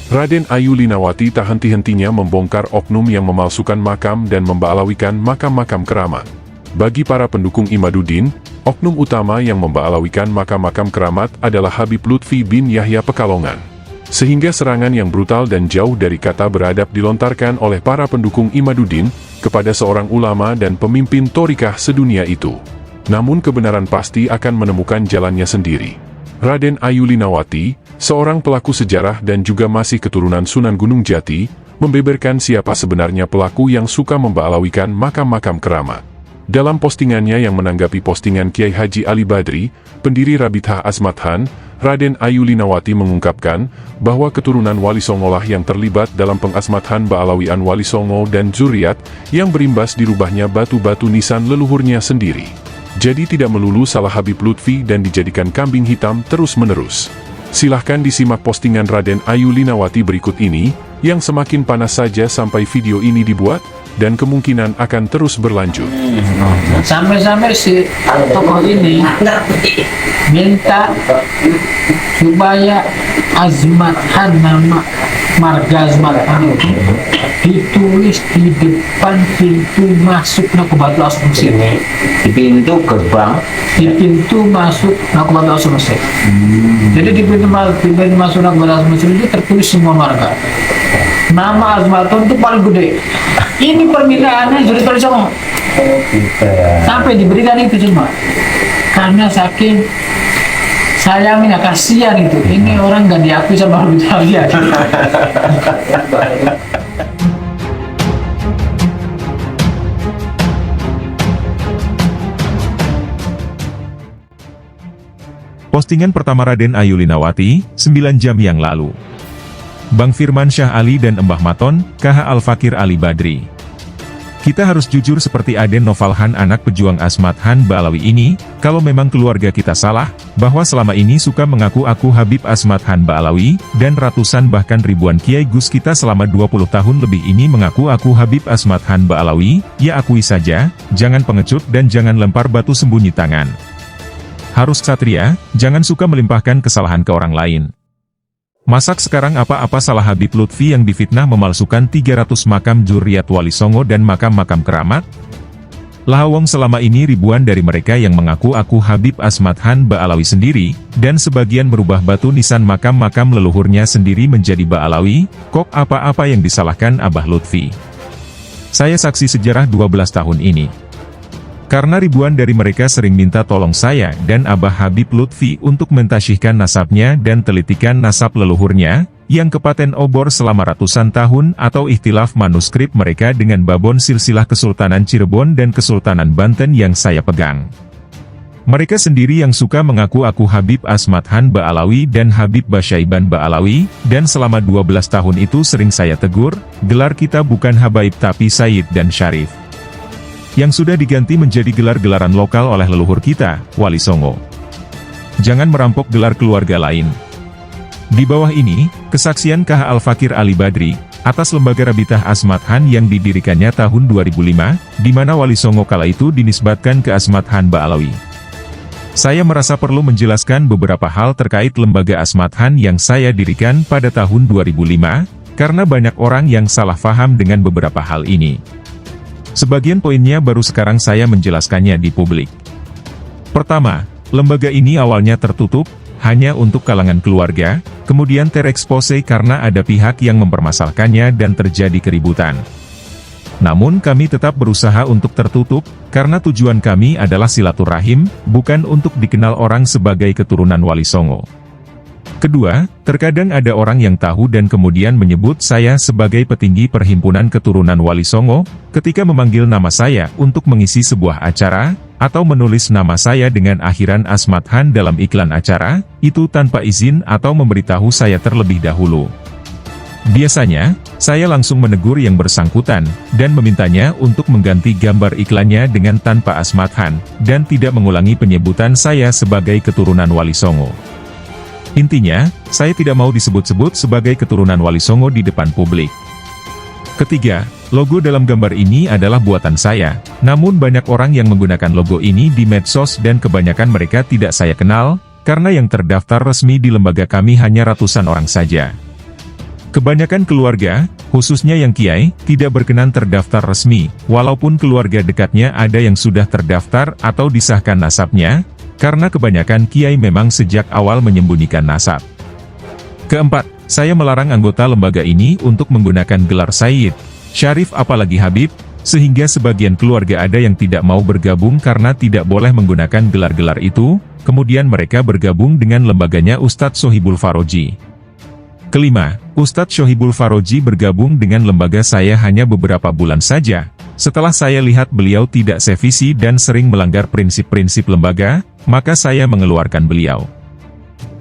Raden Ayu Linawati tak henti-hentinya membongkar oknum yang memalsukan makam dan memba'alawikan makam-makam keramat. Bagi para pendukung Imaduddin, oknum utama yang memba'alawikan makam-makam keramat adalah Habib Lutfi bin Yahya Pekalongan. Sehingga serangan yang brutal dan jauh dari kata beradab dilontarkan oleh para pendukung Imaduddin kepada seorang ulama dan pemimpin thorikah sedunia itu. Namun kebenaran pasti akan menemukan jalannya sendiri. Raden Ayu Linawati, seorang pelaku sejarah dan juga masih keturunan Sunan Gunung Jati, membeberkan siapa sebenarnya pelaku yang suka memba'alawikan makam-makam keramat. Dalam postingannya yang menanggapi postingan Kiai Haji Ali Badri, pendiri Rabithah Azmathan, Raden Ayu Linawati mengungkapkan bahwa keturunan Wali Songolah yang terlibat dalam pengasmathan ba'alawian Wali Songo dan zuriat yang berimbas dirubahnya batu-batu nisan leluhurnya sendiri. Jadi tidak melulu salah Habib Lutfi dan dijadikan kambing hitam terus-menerus. Silahkan disimak postingan Raden Ayu Linawati berikut ini, yang semakin panas saja sampai video ini dibuat, dan kemungkinan akan terus berlanjut. Sampai-sampai si tokoh ini minta supaya Azmathan, nama marga Azmathan itu ditulis di depan pintu masuk Nakubatu Asal Mesir. Di pintu gerbang, Di pintu masuk Nakubatu Asal Mesir. Jadi di pintu masuk Nakubatu Asal Mesir itu tertulis semua marga. Nama Azmathan itu paling gede. Ini permintaannya sudah tertulis semua. Sampai diberikan itu semua. Karena saking sayangnya, kasihan itu. Ini orang nggak diakui sama orang Italia. Postingan pertama Raden Ayu Linawati, 9 jam yang lalu. Bang Firman Syah Ali dan Mbah Maton, KH Al-Fakir Ali Badri. Kita harus jujur seperti Aden Novalhan anak pejuang Azmathan Ba'alawi ini, kalau memang keluarga kita salah, bahwa selama ini suka mengaku-aku Habib Azmathan Ba'alawi, dan ratusan bahkan ribuan kiai gus kita selama 20 tahun lebih ini mengaku-aku Habib Azmathan Ba'alawi, ya akui saja, jangan pengecut dan jangan lempar batu sembunyi tangan. Harus satria, jangan suka melimpahkan kesalahan ke orang lain. Masak sekarang apa-apa salah Habib Lutfi yang difitnah memalsukan 300 makam zuriat Wali Songo dan makam-makam keramat? Lawong selama ini ribuan dari mereka yang mengaku-aku Habib Azmathan Ba'alawi sendiri, dan sebagian merubah batu nisan makam-makam leluhurnya sendiri menjadi Ba'alawi, kok apa-apa yang disalahkan Abah Lutfi? Saya saksi sejarah 12 tahun ini. Karena ribuan dari mereka sering minta tolong saya dan Abah Habib Lutfi untuk mentasyihkan nasabnya dan telitikan nasab leluhurnya, yang kepaten obor selama ratusan tahun atau ikhtilaf manuskrip mereka dengan babon silsilah Kesultanan Cirebon dan Kesultanan Banten yang saya pegang. Mereka sendiri yang suka mengaku aku Habib Azmathan Ba'alawi dan Habib Basyaiban Ba'alawi, dan selama 12 tahun itu sering saya tegur, gelar kita bukan Habaib tapi Sayyid dan Syarif. Yang sudah diganti menjadi gelar-gelaran lokal oleh leluhur kita, Wali Songo. Jangan merampok gelar keluarga lain. Di bawah ini, kesaksian KH Al-Fakir Ali Badri, atas lembaga Rabithah Azmathan yang didirikannya tahun 2005, di mana Wali Songo kala itu dinisbatkan ke Azmathan Ba'alawi. Saya merasa perlu menjelaskan beberapa hal terkait lembaga Azmathan yang saya dirikan pada tahun 2005, karena banyak orang yang salah faham dengan beberapa hal ini. Sebagian poinnya baru sekarang saya menjelaskannya di publik. Pertama, lembaga ini awalnya tertutup, hanya untuk kalangan keluarga, kemudian terekspose karena ada pihak yang mempermasalahkannya dan terjadi keributan. Namun kami tetap berusaha untuk tertutup, karena tujuan kami adalah silaturahim, bukan untuk dikenal orang sebagai keturunan Wali Songo. Kedua, terkadang ada orang yang tahu dan kemudian menyebut saya sebagai petinggi perhimpunan keturunan Wali Songo, ketika memanggil nama saya untuk mengisi sebuah acara, atau menulis nama saya dengan akhiran Azmathan dalam iklan acara, itu tanpa izin atau memberitahu saya terlebih dahulu. Biasanya, saya langsung menegur yang bersangkutan, dan memintanya untuk mengganti gambar iklannya dengan tanpa Azmathan, dan tidak mengulangi penyebutan saya sebagai keturunan Wali Songo. Intinya, saya tidak mau disebut-sebut sebagai keturunan Wali Songo di depan publik. Ketiga, logo dalam gambar ini adalah buatan saya, namun banyak orang yang menggunakan logo ini di medsos dan kebanyakan mereka tidak saya kenal, karena yang terdaftar resmi di lembaga kami hanya ratusan orang saja. Kebanyakan keluarga, khususnya yang kiai, tidak berkenan terdaftar resmi, walaupun keluarga dekatnya ada yang sudah terdaftar atau disahkan nasabnya, karena kebanyakan kiai memang sejak awal menyembunyikan nasab. Keempat, saya melarang anggota lembaga ini untuk menggunakan gelar Sayyid, Syarif apalagi Habib, sehingga sebagian keluarga ada yang tidak mau bergabung karena tidak boleh menggunakan gelar-gelar itu, kemudian mereka bergabung dengan lembaganya Ustadz Sohibul Faroji. Kelima, Ustadz Sohibul Faroji bergabung dengan lembaga saya hanya beberapa bulan saja. Setelah saya lihat beliau tidak sevisi dan sering melanggar prinsip-prinsip lembaga, maka saya mengeluarkan beliau.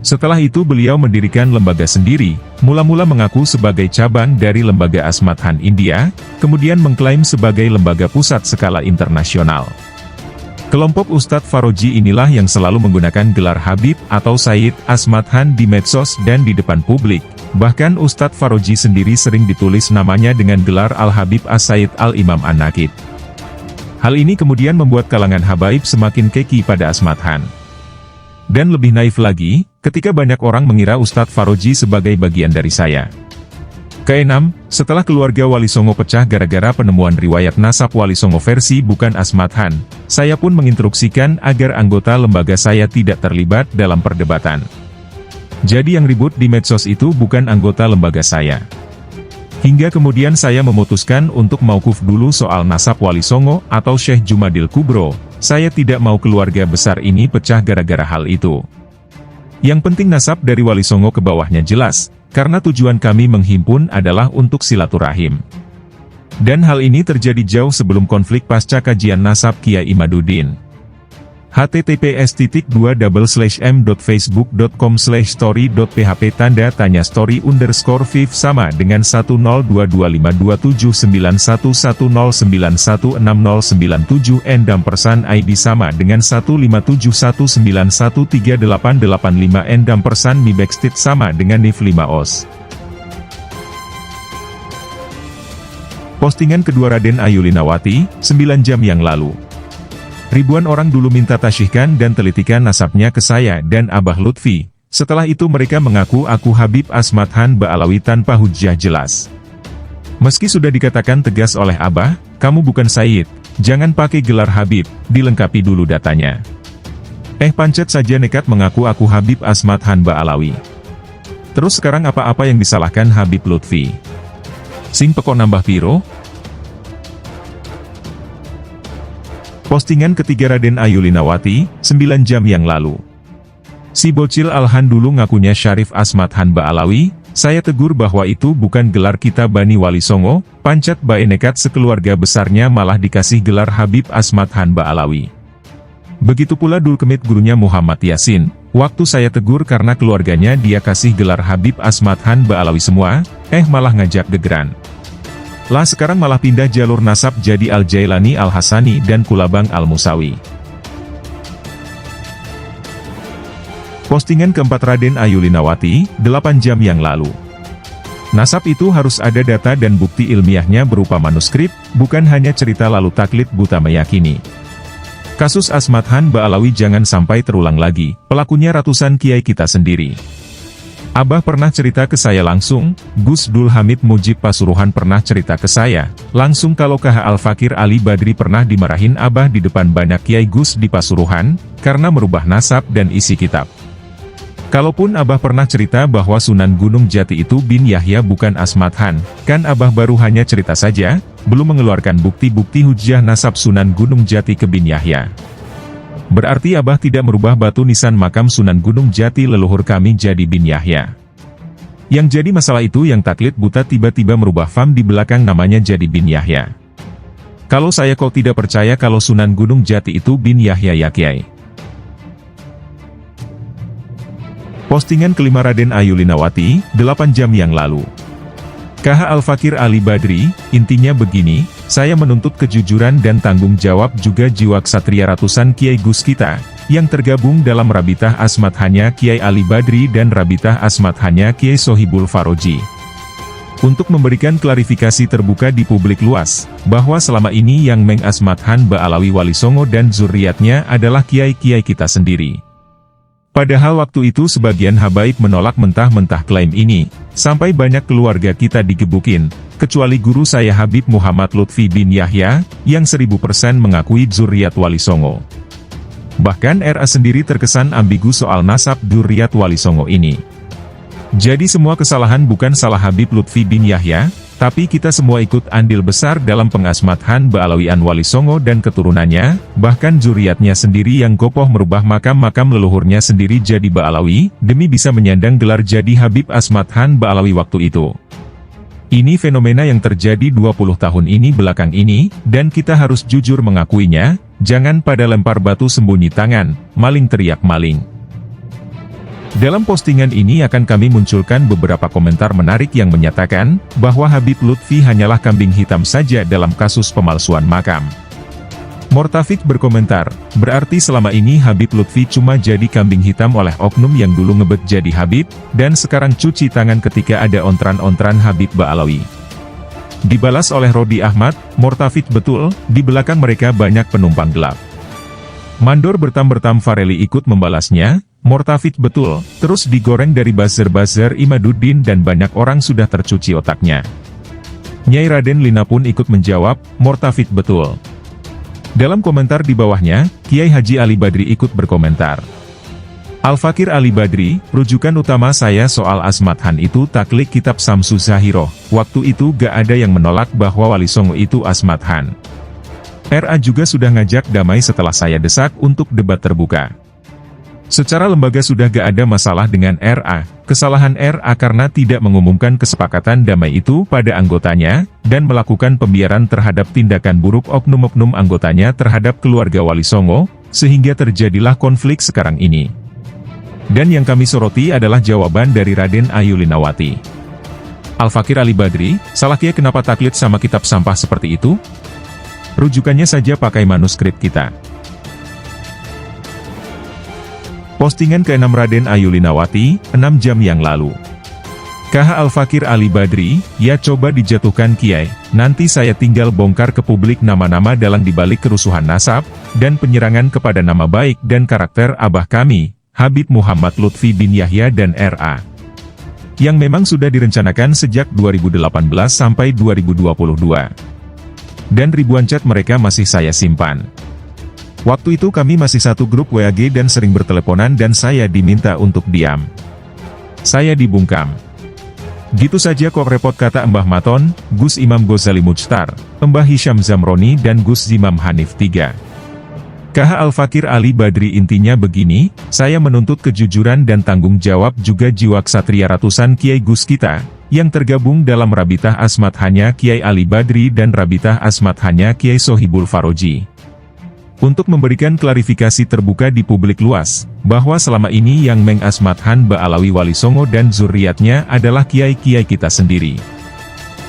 Setelah itu beliau mendirikan lembaga sendiri, mula-mula mengaku sebagai cabang dari lembaga Asmat Han India, kemudian mengklaim sebagai lembaga pusat skala internasional. Kelompok Ustadz Faroji inilah yang selalu menggunakan gelar Habib atau Sayyid Asmat Han di medsos dan di depan publik. Bahkan Ustadz Faroji sendiri sering ditulis namanya dengan gelar Al-Habib As-Sayyid Al-Imam An-Nakib. Hal ini kemudian membuat kalangan habaib semakin keki pada Asmat Han. Dan lebih naif lagi, ketika banyak orang mengira Ustadz Faroji sebagai bagian dari saya. Keenam, setelah keluarga Wali Songo pecah gara-gara penemuan riwayat nasab Wali Songo versi bukan Asmat Han, saya pun menginstruksikan agar anggota lembaga saya tidak terlibat dalam perdebatan. Jadi yang ribut di medsos itu bukan anggota lembaga saya. Hingga kemudian saya memutuskan untuk maukuf dulu soal nasab Wali Songo atau Syekh Jumadil Kubro, saya tidak mau keluarga besar ini pecah gara-gara hal itu. Yang penting nasab dari Wali Songo ke bawahnya jelas, karena tujuan kami menghimpun adalah untuk silaturahim. Dan hal ini terjadi jauh sebelum konflik pasca kajian nasab Kiai Imaduddin. https:/m.facebook.com/story.php tanda tanya story_5 sama dengan 10225279110916097 & ID sama dengan 15719138885 & Mi Backstreet sama dengan NIF 5OS. Postingan kedua Raden Ayulinawati, 9 jam yang lalu. Ribuan orang dulu minta tasyihkan dan telitikan nasabnya ke saya dan Abah Lutfi. Setelah itu mereka mengaku aku Habib Asmat Han Ba'alawi tanpa hujjah jelas. Meski sudah dikatakan tegas oleh Abah, kamu bukan Sayyid, jangan pakai gelar Habib, dilengkapi dulu datanya. Pancet saja nekat mengaku aku Habib Asmat Han Ba'alawi. Terus sekarang apa-apa yang disalahkan Habib Lutfi? Sing pekok nambah piro? Postingan ketiga Raden Ayulinawati, 9 jam yang lalu. Si bocil Alhan dulu ngakunya Syarif Asmat Han Ba'alawi, saya tegur bahwa itu bukan gelar kita Bani Wali Songo, pancet bae nekat sekeluarga besarnya malah dikasih gelar Habib Asmat Han Ba'alawi. Begitu pula Dul Kemit gurunya Muhammad Yasin, waktu saya tegur karena keluarganya dia kasih gelar Habib Asmat Han Ba'alawi semua, malah ngajak gegeran. Lah sekarang malah pindah jalur nasab jadi Al-Jailani Al-Hasani dan Kulabang Al-Musawi. Postingan keempat Raden Ayulinawati, 8 jam yang lalu. Nasab itu harus ada data dan bukti ilmiahnya berupa manuskrip, bukan hanya cerita lalu taklid buta meyakini. Kasus Asmat Han Ba'alawi jangan sampai terulang lagi, pelakunya ratusan kiai kita sendiri. Abah pernah cerita ke saya langsung, Gus Dul Hamid Mujib Pasuruan pernah cerita ke saya, langsung kalau KH Al-Fakir Ali Badri pernah dimarahin Abah di depan banyak kiai Gus di Pasuruan, karena merubah nasab dan isi kitab. Kalaupun Abah pernah cerita bahwa Sunan Gunung Jati itu bin Yahya bukan Asmat Han, kan Abah baru hanya cerita saja, belum mengeluarkan bukti-bukti hujjah nasab Sunan Gunung Jati ke bin Yahya. Berarti Abah tidak merubah batu nisan makam Sunan Gunung Jati leluhur kami jadi bin Yahya. Yang jadi masalah itu yang taklid buta tiba-tiba merubah fam di belakang namanya jadi bin Yahya. Kalau saya kok tidak percaya kalau Sunan Gunung Jati itu bin Yahya ya Kiai. Postingan kelima Raden Ayulinawati, 8 jam yang lalu. KH Al-Fakir Ali Badri, intinya begini, saya menuntut kejujuran dan tanggung jawab juga jiwa ksatria ratusan Kiai Gus kita, yang tergabung dalam Rabitah Asmat Hanya Kiai Ali Badri dan Rabitah Asmat Hanya Kiai Sohibul Faroji. Untuk memberikan klarifikasi terbuka di publik luas, bahwa selama ini yang Meng Asmat Han Ba'alawi Wali Songo dan zuriatnya adalah Kiai-Kiai kita sendiri. Padahal waktu itu sebagian habaib menolak mentah-mentah klaim ini, sampai banyak keluarga kita digebukin, kecuali guru saya Habib Muhammad Lutfi bin Yahya, yang 1000% mengakui zuriat Wali Songo. Bahkan RA sendiri terkesan ambigu soal nasab zuriat Wali Songo ini. Jadi semua kesalahan bukan salah Habib Lutfi bin Yahya, tapi kita semua ikut andil besar dalam pengasmatan Ba'alawian Wali Songo dan keturunannya, bahkan zuriatnya sendiri yang kokoh merubah makam-makam leluhurnya sendiri jadi Ba'alawi, demi bisa menyandang gelar jadi Habib Asmathan Ba'alawi waktu itu. Ini fenomena yang terjadi 20 tahun ini belakang ini, dan kita harus jujur mengakuinya, jangan pada lempar batu sembunyi tangan, maling teriak maling. Dalam postingan ini akan kami munculkan beberapa komentar menarik yang menyatakan, bahwa Habib Lutfi hanyalah kambing hitam saja dalam kasus pemalsuan makam. Mortafik berkomentar, berarti selama ini Habib Lutfi cuma jadi kambing hitam oleh oknum yang dulu ngebet jadi Habib, dan sekarang cuci tangan ketika ada ontran-ontran Habib Ba'alawi. Dibalas oleh Rodi Ahmad, Mortafik betul, di belakang mereka banyak penumpang gelap. Mandor bertam-bertam Fareli ikut membalasnya, Mortafik betul, terus digoreng dari buzzer-buzzer Imaduddin dan banyak orang sudah tercuci otaknya. Nyai Raden Lina pun ikut menjawab, Mortafik betul. Dalam komentar di bawahnya, Kiai Haji Ali Badri ikut berkomentar. Al-Fakir Ali Badri, rujukan utama saya soal Asmathan itu taklid kitab Samsu Zahiroh, waktu itu gak ada yang menolak bahwa Wali Songo itu Asmathan. RA juga sudah ngajak damai setelah saya desak untuk debat terbuka. Secara lembaga sudah gak ada masalah dengan RA, kesalahan RA karena tidak mengumumkan kesepakatan damai itu pada anggotanya, dan melakukan pembiaran terhadap tindakan buruk oknum-oknum anggotanya terhadap keluarga Wali Songo, sehingga terjadilah konflik sekarang ini. Dan yang kami soroti adalah jawaban dari Raden Ayu Linawati. Al-Fakir Ali Badri, salah Kiai kenapa taklid sama kitab sampah seperti itu? Rujukannya saja pakai manuskrip kita. Postingan ke-6 Raden Ayu Linawati, 6 jam yang lalu. KH Al-Fakir Ali Badri, ya coba dijatuhkan Kiai, nanti saya tinggal bongkar ke publik nama-nama dalang dibalik kerusuhan nasab, dan penyerangan kepada nama baik dan karakter abah kami, Habib Muhammad Lutfi bin Yahya dan RA. Yang memang sudah direncanakan sejak 2018 sampai 2022. Dan ribuan chat mereka masih saya simpan. Waktu itu kami masih satu grup WAG dan sering berteleponan dan saya diminta untuk diam. Saya dibungkam. Gitu saja kok repot kata Mbah Maton, Gus Imam Ghazali Mujtar, Mbah Hisham Zamroni dan Gus Zimam Hanif III. KH Al-Fakir Ali Badri intinya begini, saya menuntut kejujuran dan tanggung jawab juga jiwa ksatria ratusan Kiai Gus kita, yang tergabung dalam Rabitah Asmathannya Kiai Ali Badri dan Rabitah Asmathannya Kiai Sohibul Faroji. Untuk memberikan klarifikasi terbuka di publik luas, bahwa selama ini yang mengasmathan Ba'alawi Wali Songo dan zuriatnya adalah kiai-kiai kita sendiri.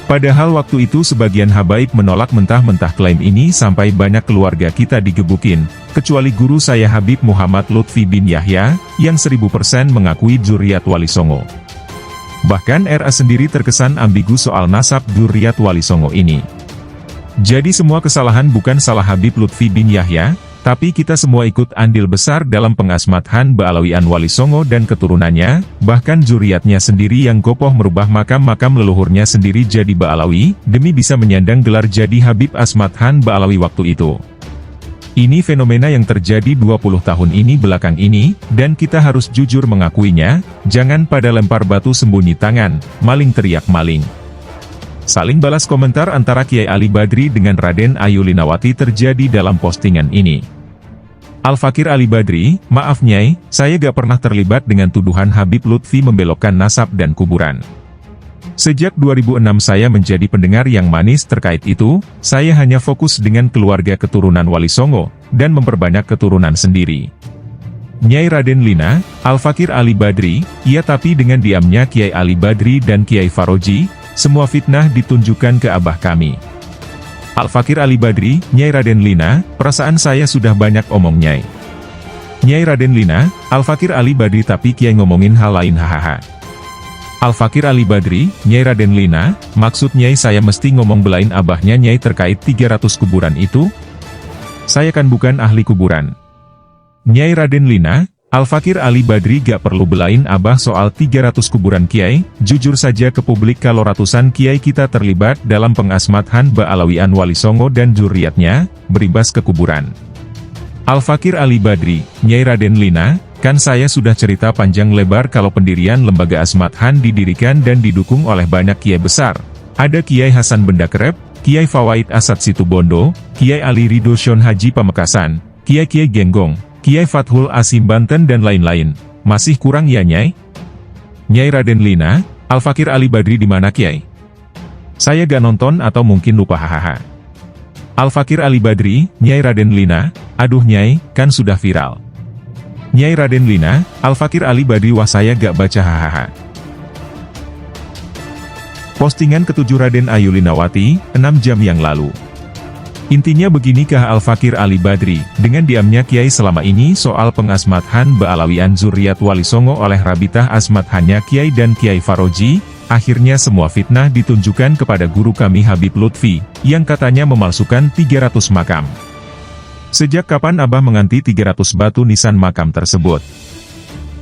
Padahal waktu itu sebagian habaib menolak mentah-mentah klaim ini sampai banyak keluarga kita digebukin, kecuali guru saya Habib Muhammad Lutfi bin Yahya, yang 1000% mengakui zuriat Wali Songo. Bahkan RA sendiri terkesan ambigu soal nasab zuriat Wali Songo ini. Jadi semua kesalahan bukan salah Habib Lutfi bin Yahya, tapi kita semua ikut andil besar dalam pengasmathan Ba'alawian Wali Songo dan keturunannya, bahkan zuriatnya sendiri yang kokoh merubah makam-makam leluhurnya sendiri jadi Ba'alawi, demi bisa menyandang gelar jadi Habib Asmathan Ba'alawi waktu itu. Ini fenomena yang terjadi 20 tahun ini belakang ini, dan kita harus jujur mengakuinya, jangan pada lempar batu sembunyi tangan, maling teriak maling. Saling balas komentar antara Kiai Ali Badri dengan Raden Ayu Linawati terjadi dalam postingan ini. Al-Fakir Ali Badri, maaf Nyai, saya gak pernah terlibat dengan tuduhan Habib Lutfi membelokkan nasab dan kuburan. Sejak 2006 saya menjadi pendengar yang manis terkait itu, saya hanya fokus dengan keluarga keturunan Wali Songo, dan memperbanyak keturunan sendiri. Nyai Raden Lina, Al-Fakir Ali Badri, iya tapi dengan diamnya Kiai Ali Badri dan Kiai Faroji, semua fitnah ditunjukkan ke abah kami. Al-Fakir Ali Badri, Nyai Raden Lina, perasaan saya sudah banyak omong Nyai. Nyai Raden Lina, Al-Fakir Ali Badri tapi Kiai ngomongin hal lain hahaha. Al-Fakir Ali Badri, Nyai Raden Lina, maksud Nyai saya mesti ngomong belain abahnya Nyai terkait 300 kuburan itu? Saya kan bukan ahli kuburan. Nyai Raden Lina, Al-Fakir Ali Badri gak perlu belain abah soal 300 kuburan kiai, jujur saja ke publik kalau ratusan kiai kita terlibat dalam pengasmatan Ba'alawian Wali Songo dan zuriatnya, berimbas ke kuburan. Al-Fakir Ali Badri, Nyai Raden Lina, kan saya sudah cerita panjang lebar kalau pendirian lembaga Asmathan didirikan dan didukung oleh banyak kiai besar. Ada Kiai Hasan Benda Krep, Kiai Fawaid Asad Situbondo, Kiai Ali Ridho Shon Haji Pamekasan, Kiai Genggong, Kiai Fathul Asim Banten dan lain-lain. Masih kurang ya Nyai? Nyai Raden Lina, Al-Fakir Ali Badri di mana Kiai? Saya gak nonton atau mungkin lupa hahaha. Al-Fakir Ali Badri, Nyai Raden Lina, aduh Nyai, kan sudah viral. Nyai Raden Lina, Al-Fakir Ali Badri wah saya gak baca hahaha. Postingan ke-7 Raden Ayulinawati, 6 jam yang lalu. Intinya beginikah Al-Fakir Ali Badri, dengan diamnya Kiai selama ini soal pengasmathan Ba'alawian Zuriat Wali Songo oleh Rabitah Asmathannya Kiai dan Kiai Faroji, akhirnya semua fitnah ditunjukkan kepada guru kami Habib Lutfi, yang katanya memalsukan 300 makam. Sejak kapan Abah menganti 300 batu nisan makam tersebut?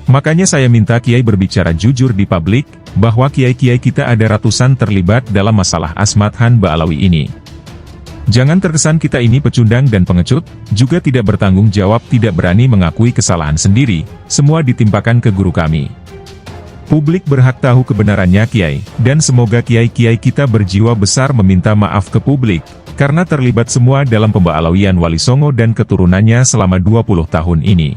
Makanya saya minta Kiai berbicara jujur di publik, bahwa Kiai-Kiai kita ada ratusan terlibat dalam masalah Asmathan Ba'alawi ini. Jangan terkesan kita ini pecundang dan pengecut, juga tidak bertanggung jawab, tidak berani mengakui kesalahan sendiri, semua ditimpakan ke guru kami. Publik berhak tahu kebenarannya Kiai, dan semoga Kiai-Kiai kita berjiwa besar meminta maaf ke publik, karena terlibat semua dalam pemba'alawian Wali Songo dan keturunannya selama 20 tahun ini.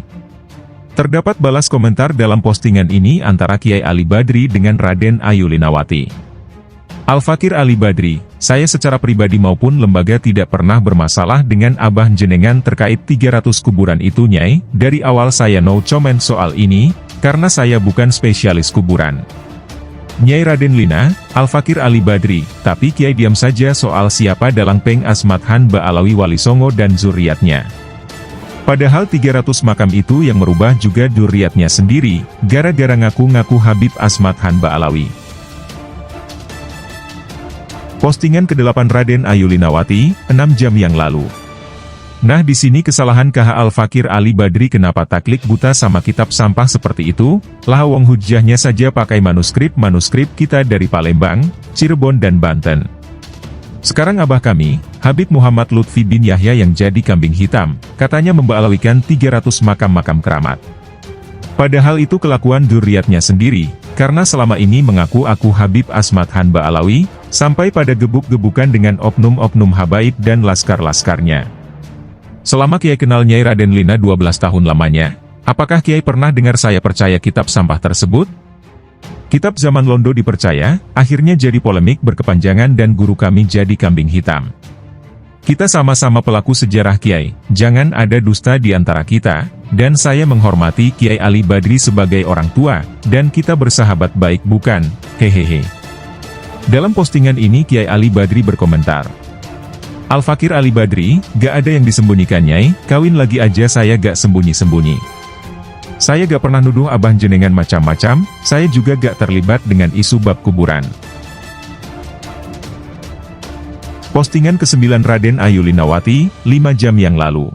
Terdapat balas komentar dalam postingan ini antara Kiai Ali Badri dengan Raden Ayulinawati. Al-Fakir Ali Badri, saya secara pribadi maupun lembaga tidak pernah bermasalah dengan Abah jenengan terkait 300 kuburan itu Nyai, dari awal saya no comment soal ini, karena saya bukan spesialis kuburan. Nyai Raden Lina, Al-Fakir Ali Badri, tapi Kiai diam saja soal siapa dalang peng Asmathan Ba'alawi Wali Songo dan zuriatnya. Padahal 300 makam itu yang merubah juga zuriatnya sendiri, gara-gara ngaku-ngaku Habib Asmathan Ba'alawi. Postingan ke-8 Raden Ayulinawati, 6 jam yang lalu. Nah di sini kesalahan KH Al-Fakir Ali Badri kenapa taklik buta sama kitab sampah seperti itu, lah wong hujahnya saja pakai manuskrip kita dari Palembang, Cirebon dan Banten. Sekarang abah kami, Habib Muhammad Lutfi bin Yahya yang jadi kambing hitam, katanya memba'alawikan 300 makam-makam keramat. Padahal itu kelakuan zuriatnya sendiri, karena selama ini mengaku aku Habib Asmathan Ba'alawi, sampai pada gebuk-gebukan dengan oknum-oknum habaib dan laskar-laskarnya. Selama Kiai kenal Nyai Raden Lina 12 tahun lamanya, apakah Kiai pernah dengar saya percaya kitab sampah tersebut? Kitab zaman Londo dipercaya, akhirnya jadi polemik berkepanjangan dan guru kami jadi kambing hitam. Kita sama-sama pelaku sejarah Kiai, jangan ada dusta di antara kita, dan saya menghormati Kiai Ali Badri sebagai orang tua, dan kita bersahabat baik bukan, hehehe. Dalam postingan ini Kiai Ali Badri berkomentar, Al-Fakir Ali Badri, gak ada yang disembunyikan Nyai, kawin lagi aja saya gak sembunyi-sembunyi. Saya gak pernah nuduh abah jenengan macam-macam, saya juga gak terlibat dengan isu bab kuburan. Postingan ke-9 Raden Ayulinawati, 5 jam yang lalu.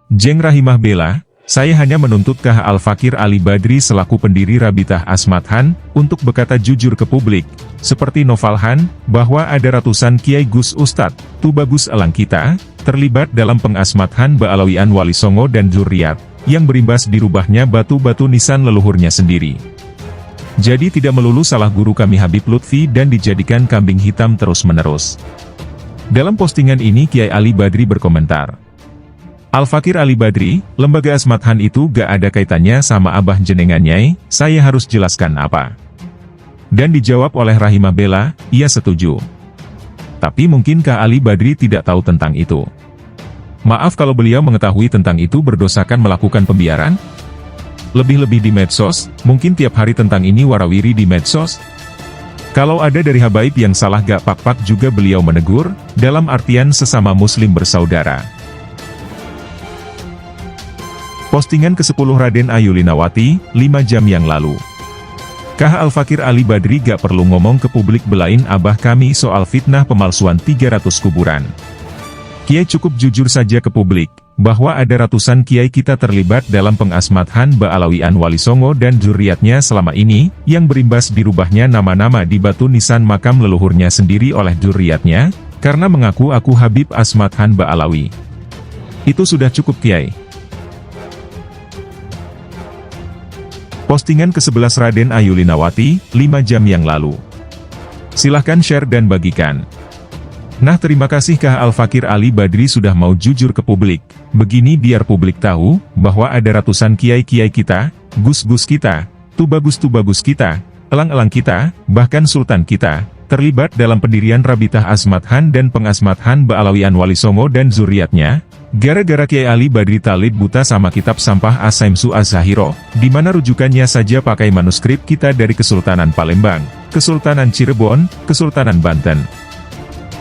Jeng Rahimah Bela, saya hanya menuntut KH Al-Fakir Ali Badri selaku pendiri Rabitah Asmathan, untuk berkata jujur ke publik, seperti Novalhan, bahwa ada ratusan Kiai Gus Ustadz, Tubagus Elang kita, terlibat dalam pengasmathan Ba'alawian Wali Songo dan zuriat, yang berimbas dirubahnya batu-batu nisan leluhurnya sendiri. Jadi tidak melulu salah guru kami Habib Lutfi dan dijadikan kambing hitam terus-menerus. Dalam postingan ini Kiai Ali Badri berkomentar, Al-Fakir Ali Badri, lembaga Asmathan itu gak ada kaitannya sama abah jenengan Nyai, saya harus jelaskan apa? Dan dijawab oleh Rahimah Bela, ia setuju. Tapi mungkinkah Ali Badri tidak tahu tentang itu? Maaf kalau beliau mengetahui tentang itu berdosakan melakukan pembiaran? Lebih-lebih di medsos, mungkin tiap hari tentang ini warawiri di medsos? Kalau ada dari habaib yang salah gak pak-pak juga beliau menegur, dalam artian sesama muslim bersaudara. Postingan ke-10 Raden Ayulinawati, 5 jam yang lalu. KH Al-Fakir Ali Badri gak perlu ngomong ke publik belain abah kami soal fitnah pemalsuan 300 kuburan. Kiai cukup jujur saja ke publik, bahwa ada ratusan kiai kita terlibat dalam pengasmatan Ba'alawian Wali Songo dan zuriatnya selama ini, yang berimbas dirubahnya nama-nama di batu nisan makam leluhurnya sendiri oleh zuriatnya, karena mengaku-aku Habib Asmathan Ba'alawi. Itu sudah cukup kiai. Postingan ke-11 Raden Ayulinawati, 5 jam yang lalu. Silahkan share dan bagikan. Nah, terima kasih Kah Al-Fakir Ali Badri sudah mau jujur ke publik. Begini biar publik tahu, bahwa ada ratusan kiai-kiai kita, gus-gus kita, tubagus-tubagus kita, elang-elang kita, bahkan sultan kita, terlibat dalam pendirian Rabitah Asmathan dan pengasmathan Ba'alawian Wali Songo dan zuriatnya, gara-gara Kiai Ali Badri Talib buta sama kitab sampah As-Saimsu Az-Zahiro, di mana rujukannya saja pakai manuskrip kita dari Kesultanan Palembang, Kesultanan Cirebon, Kesultanan Banten.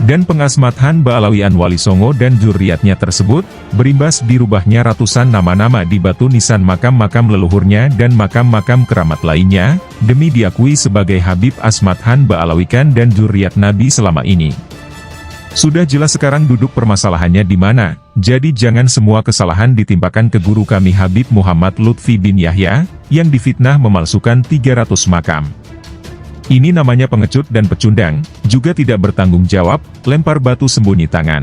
Dan pengasmathan Ba'alawian Wali Songo dan zuriatnya tersebut, berimbas dirubahnya ratusan nama-nama di batu nisan makam-makam leluhurnya dan makam-makam keramat lainnya, demi diakui sebagai Habib Asmathan Ba'alawikan dan zuriat Nabi selama ini. Sudah jelas sekarang duduk permasalahannya di mana, jadi jangan semua kesalahan ditimpakan ke guru kami Habib Muhammad Lutfi bin Yahya, yang difitnah memalsukan 300 makam. Ini namanya pengecut dan pecundang, juga tidak bertanggung jawab, lempar batu sembunyi tangan.